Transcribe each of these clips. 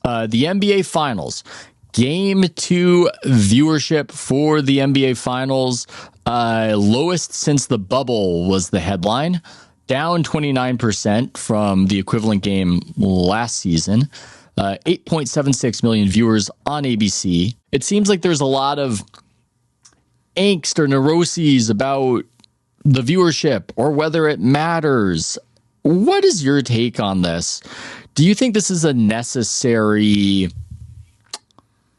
The NBA Finals. Game 2 viewership for the NBA Finals. Lowest since the bubble was the headline. Down 29% from the equivalent game last season. 8.76 million viewers on ABC. It seems like there's a lot of angst or neuroses about the viewership or whether it matters. What is your take on this? Do you think this is a necessary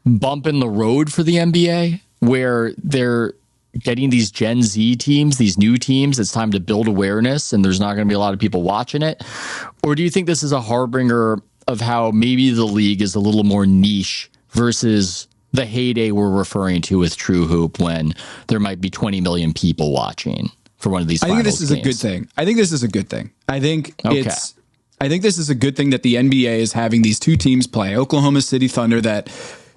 bump in the road for the NBA where they're getting these Gen Z teams, these new teams? It's time to build awareness and there's not going to be a lot of people watching it? Or do you think this is a harbinger of how maybe the league is a little more niche versus the heyday we're referring to with True Hoop when there might be 20 million people watching for one of these finals I think this is games? a good thing. I think this is a good thing. I think this is a good thing that the NBA is having these two teams play. Oklahoma City Thunder that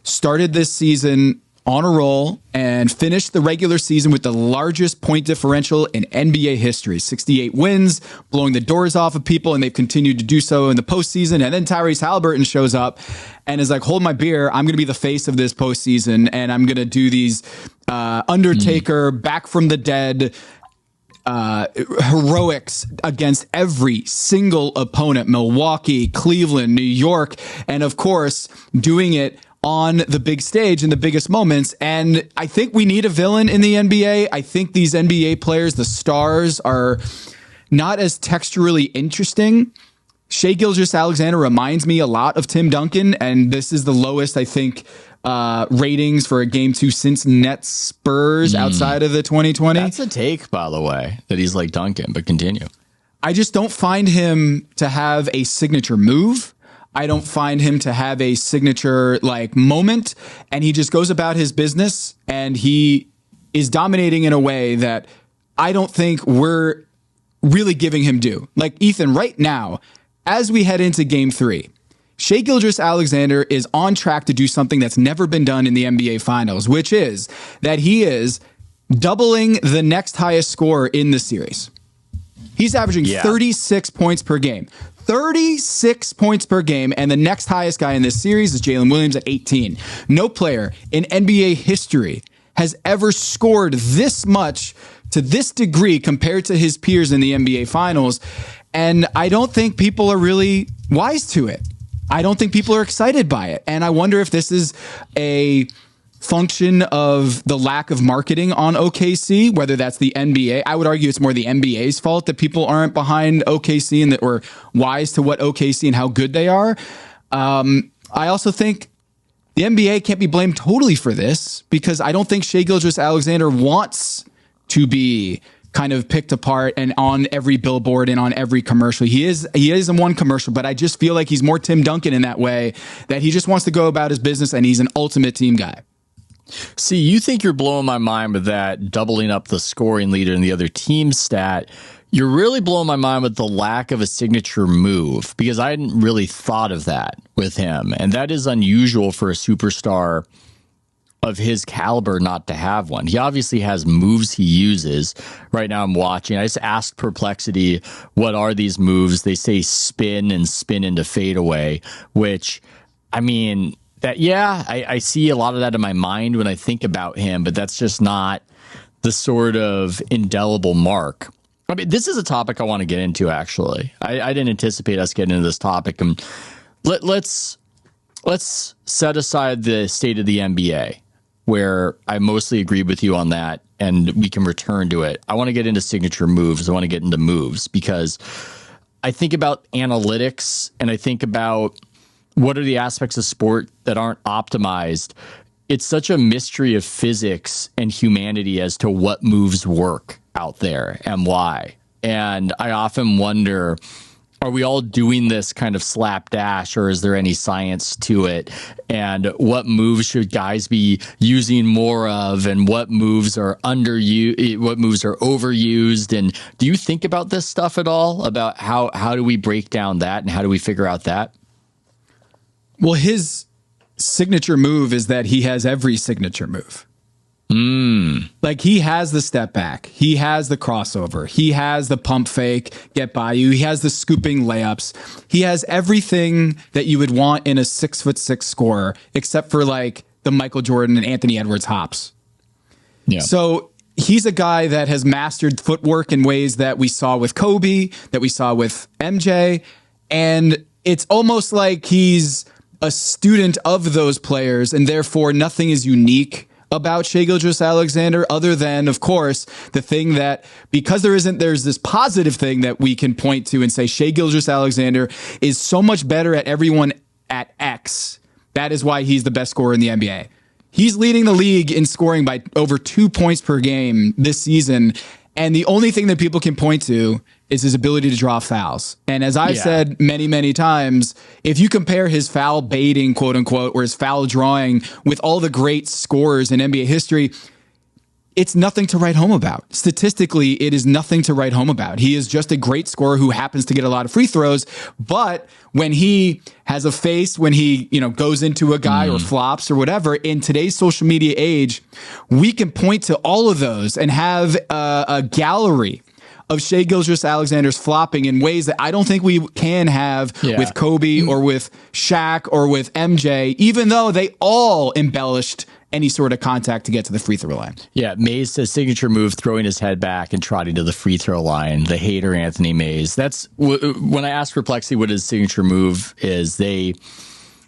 started this season on a roll and finished the regular season with the largest point differential in NBA history. 68 wins, blowing the doors off of people, and they've continued to do so in the postseason. And then Tyrese Haliburton shows up and is like, hold my beer, I'm going to be the face of this postseason, and I'm going to do these Undertaker, back from the dead heroics against every single opponent, Milwaukee, Cleveland, New York, and of course, doing it on the big stage in the biggest moments. And I think we need a villain in the NBA. I think these NBA players, the stars, are not as texturally interesting. Shai Gilgeous-Alexander reminds me a lot of Tim Duncan, and this is the lowest, I think, ratings for a game 2 since Nets Spurs outside of the 2020. That's a take, by the way, that he's like Duncan, but continue. I just don't find him to have a signature move. I don't find him to have a signature like moment, and he just goes about his business and he is dominating in a way that I don't think we're really giving him due. Like, Ethan, right now, as we head into game 3, Shai Gilgeous-Alexander is on track to do something that's never been done in the NBA Finals, which is that he is doubling the next highest scorer in the series. He's averaging 36 points per game. 36 points per game, and the next highest guy in this series is Jalen Williams at 18. No player in NBA history has ever scored this much to this degree compared to his peers in the NBA Finals, and I don't think people are really wise to it. I don't think people are excited by it, and I wonder if this is a function of the lack of marketing on OKC, whether that's the NBA. I would argue it's more the NBA's fault that people aren't behind OKC and that we're wise to what OKC and how good they are. I also think the NBA can't be blamed totally for this because I don't think Shai Gilgeous-Alexander wants to be kind of picked apart and on every billboard and on every commercial. He is in one commercial, but I just feel like he's more Tim Duncan in that way, that he just wants to go about his business and he's an ultimate team guy. See, you think you're blowing my mind with that doubling up the scoring leader in the other team stat. You're really blowing my mind with the lack of a signature move, because I hadn't really thought of that with him. And that is unusual for a superstar of his caliber not to have one. He obviously has moves he uses. Right now I'm watching. I just asked Perplexity, what are these moves? They say spin and spin into fadeaway, which, I mean, that, I see a lot of that in my mind when I think about him, but that's just not the sort of indelible mark. I mean, this is a topic I want to get into, actually. I didn't anticipate us getting into this topic. And let's set aside the state of the NBA, where I mostly agreed with you on that, and we can return to it. I want to get into signature moves. I want to get into moves, because I think about analytics, and I think about what are the aspects of sport that aren't optimized. It's such a mystery of physics and humanity as to what moves work out there and why. And I often wonder, are we all doing this kind of slapdash, or is there any science to it? And what moves should guys be using more of, and what moves are what moves are overused? And do you think about this stuff at all? About how do we break down that, and how do we figure out that? Well, his signature move is that he has every signature move. Like, he has the step back. He has the crossover. He has the pump fake, get by you. He has the scooping layups. He has everything that you would want in a 6'6" scorer, except for like the Michael Jordan and Anthony Edwards hops. Yeah. So he's a guy that has mastered footwork in ways that we saw with Kobe, that we saw with MJ. And it's almost like he's a student of those players, and therefore nothing is unique about Shai Gilgeous-Alexander, other than, of course, the thing that, because there's this positive thing that we can point to and say Shai Gilgeous-Alexander is so much better at everyone at X. That is why he's the best scorer in the NBA. He's leading the league in scoring by over 2 points per game this season. And the only thing that people can point to is his ability to draw fouls. And as I've said many, many times, if you compare his foul baiting, quote unquote, or his foul drawing with all the great scorers in NBA history, it's nothing to write home about. Statistically, it is nothing to write home about. He is just a great scorer who happens to get a lot of free throws. But when he has a face, when he, goes into a guy or flops or whatever, in today's social media age, we can point to all of those and have a gallery of Shai Gilgeous-Alexander's flopping in ways that I don't think we can have with Kobe or with Shaq or with MJ, even though they all embellished any sort of contact to get to the free throw line. Yeah, Mays says signature move, throwing his head back and trotting to the free throw line. The hater Anthony Mays. That's when I asked Perplexity what his signature move is. They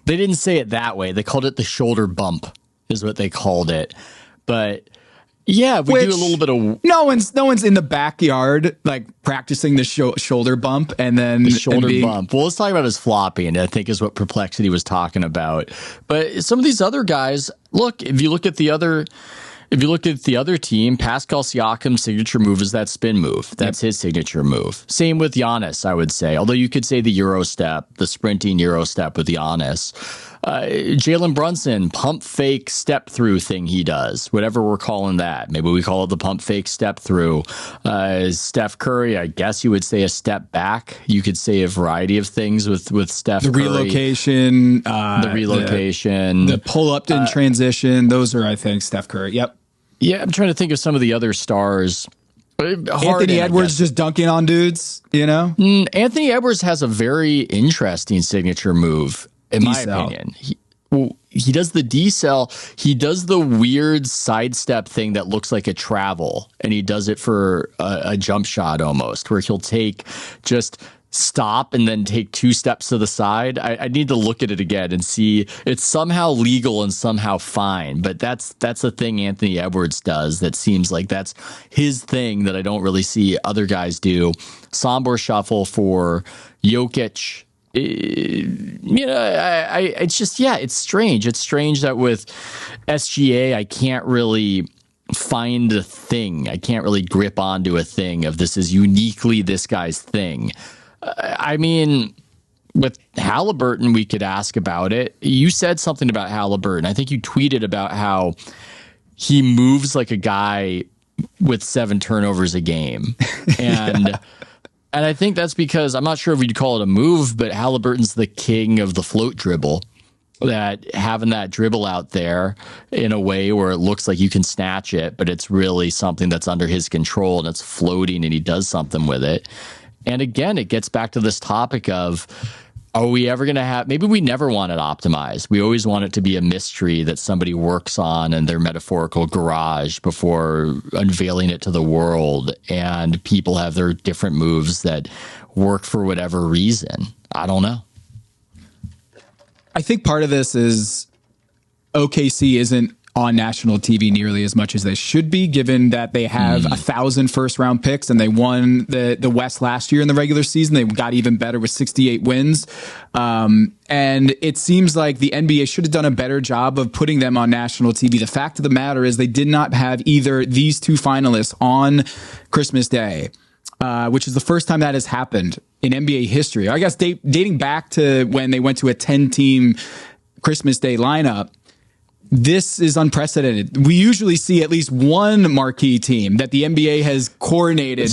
didn't say it that way. They called it the shoulder bump, is what they called it. But yeah, we do a little bit of no one's in the backyard like practicing the shoulder bump and then the shoulder bump. Well, let's talk about his flopping, I think is what Perplexity was talking about. But some of these other guys, look, if you look at the other team, Pascal Siakam's signature move is that spin move. That's his signature move. Same with Giannis, I would say. Although you could say the Euro step, the sprinting Euro step with Giannis. Jalen Brunson, pump fake step through thing he does, whatever we're calling that. Maybe we call it the pump fake step through. Steph Curry, I guess you would say a step back. You could say a variety of things with Steph Curry. Relocation. The pull up in transition. Those are, I think, Steph Curry. Yep. Yeah, I'm trying to think of some of the other stars. Anthony Edwards just dunking on dudes, Anthony Edwards has a very interesting signature move, in my opinion. He does the decel. He does the weird sidestep thing that looks like a travel, and he does it for a jump shot almost, where he'll just stop and then take 2 steps to the side. I need to look at it again and see. It's somehow legal and somehow fine, but that's the thing Anthony Edwards does that seems like that's his thing that I don't really see other guys do. Sombor shuffle for Jokic. It's just, it's strange. It's strange that with SGA, I can't really find a thing. I can't really grip onto a thing of this is uniquely this guy's thing. I mean, with Haliburton, we could ask about it. You said something about Haliburton. I think you tweeted about how he moves like a guy with 7 turnovers a game. And and I think that's because I'm not sure if we'd call it a move, but Haliburton's the king of the float dribble. That having that dribble out there in a way where it looks like you can snatch it, but it's really something that's under his control and it's floating and he does something with it. And again, it gets back to this topic of, are we ever going to have, maybe we never want it optimized. We always want it to be a mystery that somebody works on in their metaphorical garage before unveiling it to the world. And people have their different moves that work for whatever reason. I don't know. I think part of this is OKC isn't on national TV nearly as much as they should be, given that they have 1,000 first-round picks and they won the West last year in the regular season. They got even better with 68 wins. And it seems like the NBA should have done a better job of putting them on national TV. The fact of the matter is they did not have either these 2 finalists on Christmas Day, which is the first time that has happened in NBA history. I guess dating back to when they went to a 10-team Christmas Day lineup. this is unprecedented. We usually see at least one marquee team that the NBA has coordinated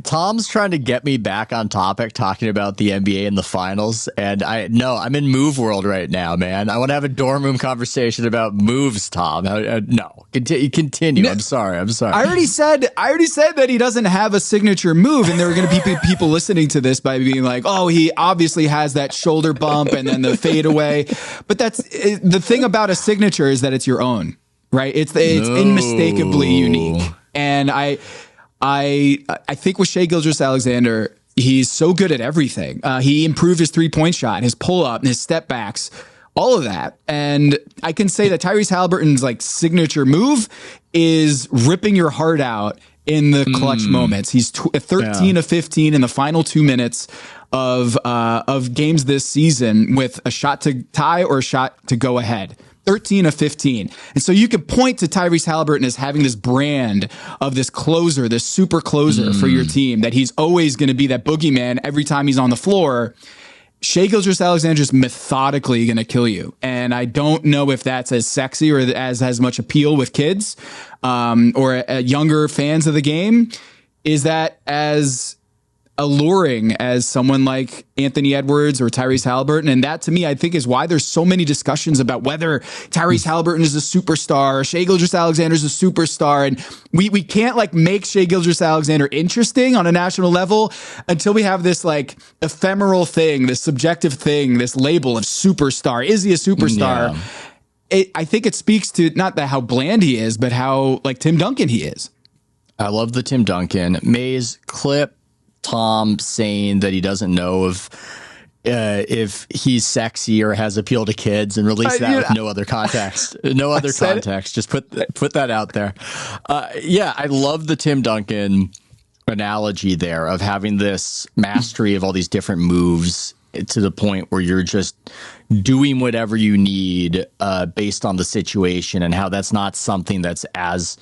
Tom's trying to get me back on topic talking about the NBA and the finals. And I'm in move world right now, man. I want to have a dorm room conversation about moves, Tom. No, continue. No, I'm sorry. I already said that he doesn't have a signature move, and there are going to be people listening to this by being like, oh, he obviously has that shoulder bump and then the fadeaway. But that's the thing about a signature is that it's your own, right? It's unmistakably unique. And I think with Shai Gilgeous-Alexander, he's so good at everything. He improved his 3-point shot, his pull up, his step backs, all of that. And I can say that Tyrese Haliburton's like signature move is ripping your heart out in the clutch moments. He's 13 of 15 in the final 2 minutes of games this season with a shot to tie or a shot to go ahead. 13 of 15. And so you can point to Tyrese Haliburton as having this brand of this closer, this super closer for your team, that he's always going to be that boogeyman every time he's on the floor. Shai Gilgeous-Alexander is methodically going to kill you. And I don't know if that's as sexy or as much appeal with kids or younger fans of the game. Is that as alluring as someone like Anthony Edwards or Tyrese Haliburton? And that, to me, I think is why there's so many discussions about whether Tyrese Haliburton is a superstar or Shai Gilgeous-Alexander is a superstar. And we can't like make Shai Gilgeous-Alexander interesting on a national level until we have this like ephemeral thing, this subjective thing, this label of superstar. Is he a superstar? Yeah. I think it speaks to not that how bland he is, but how like Tim Duncan he is. I love the Tim Duncan. Mays clip Tom saying that he doesn't know if he's sexy or has appeal to kids, and release that with no other context. No other context. Just put that out there. I love the Tim Duncan analogy there of having this mastery of all these different moves to the point where you're just doing whatever you need based on the situation, and how that's not something that's as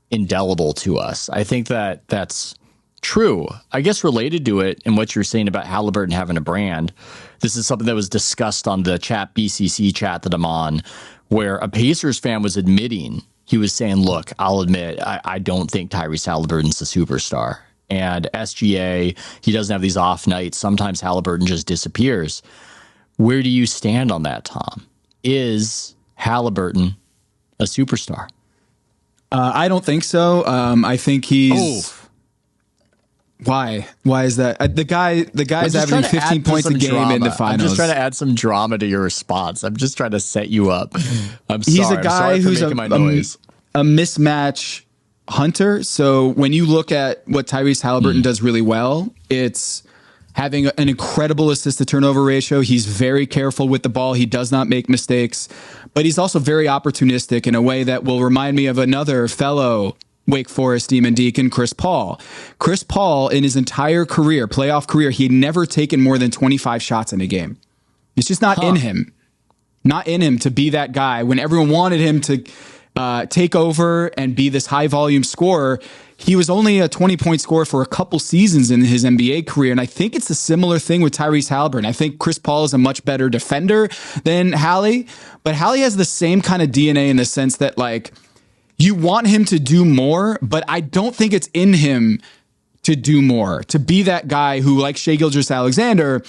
indelible to us. I think that that's true. I guess related to it and what you're saying about Haliburton having a brand, this is something that was discussed on the BCC chat that I'm on, where a Pacers fan was admitting, he was saying, look, I'll admit, I don't think Tyrese Haliburton's a superstar. And SGA, he doesn't have these off nights. Sometimes Haliburton just disappears. Where do you stand on that, Tom? Is Haliburton a superstar? I don't think so. I think he's... Why? Why is that? The guy's averaging 15 points a game in the finals. I'm just trying to add some drama to your response. I'm just trying to set you up. He's a guy who's a mismatch hunter. So when you look at what Tyrese Haliburton does really well, it's having an incredible assist to turnover ratio. He's very careful with the ball. He does not make mistakes, but he's also very opportunistic in a way that will remind me of another fellow Wake Forest Demon Deacon, Chris Paul. Chris Paul, in his entire career, playoff career, he had never taken more than 25 shots in a game. It's just not in him. Not in him to be that guy. When everyone wanted him to take over and be this high volume scorer, he was only a 20-point scorer for a couple seasons in his NBA career. And I think it's a similar thing with Tyrese Haliburton. I think Chris Paul is a much better defender than Hallie, but Hallie has the same kind of DNA in the sense that, like, you want him to do more, but I don't think it's in him to do more, to be that guy who, like Shai Gilgeous-Alexander,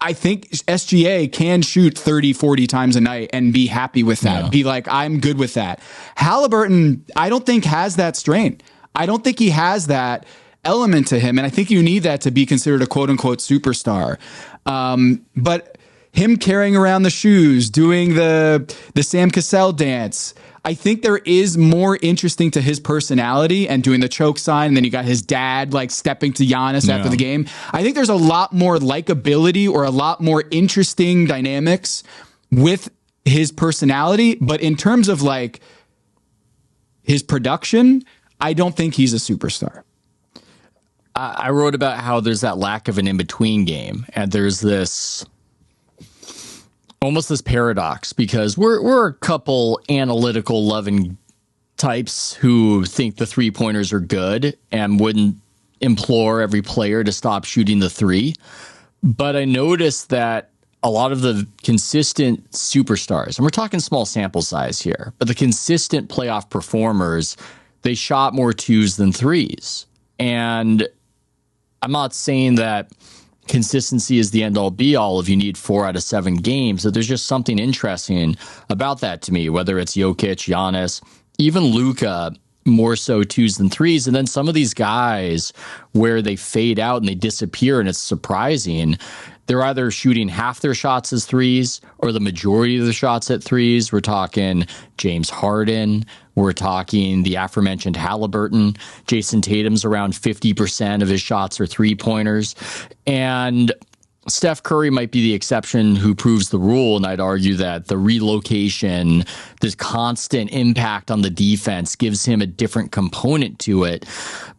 I think SGA can shoot 30, 40 times a night and be happy with that. Yeah. Be like, I'm good with that. Haliburton, I don't think has that strain. I don't think he has that element to him. And I think you need that to be considered a quote unquote superstar. But him carrying around the shoes, doing the Sam Cassell dance, I think there is more interesting to his personality, and doing the choke sign. And then you got his dad like stepping to Giannis after the game. I think there's a lot more likability or a lot more interesting dynamics with his personality. But in terms of like his production, I don't think he's a superstar. I wrote about how there's that lack of an in-between game, and there's this almost this paradox, because we're a couple analytical loving types who think the 3-pointers are good and wouldn't implore every player to stop shooting the 3. But I noticed that a lot of the consistent superstars, and we're talking small sample size here, but the consistent playoff performers, they shot more twos than threes. And I'm not saying that consistency is the end all be all if you need 4 out of 7 games, but there's just something interesting about that to me, whether it's Jokic, Giannis, even Luka, more so twos than threes. And then some of these guys where they fade out and they disappear and it's surprising, they're either shooting half their shots as threes or the majority of the shots at threes. We're talking James Harden. We're talking the aforementioned Haliburton. Jason Tatum's around 50% of his shots are three-pointers. And Steph Curry might be the exception who proves the rule, and I'd argue that the relocation, this constant impact on the defense gives him a different component to it.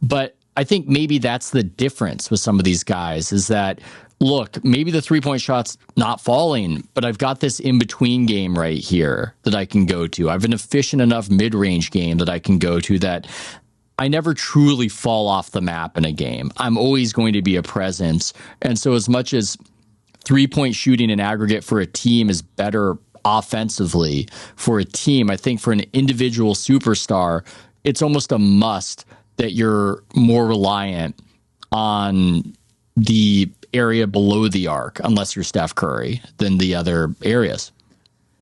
But I think maybe that's the difference with some of these guys is that, look, maybe the three-point shot's not falling, but I've got this in-between game right here that I can go to. I have an efficient enough mid-range game that I can go to that I never truly fall off the map in a game. I'm always going to be a presence. And so as much as three-point shooting in aggregate for a team is better offensively for a team, I think for an individual superstar, it's almost a must that you're more reliant on the area below the arc, unless you're Steph Curry, than the other areas.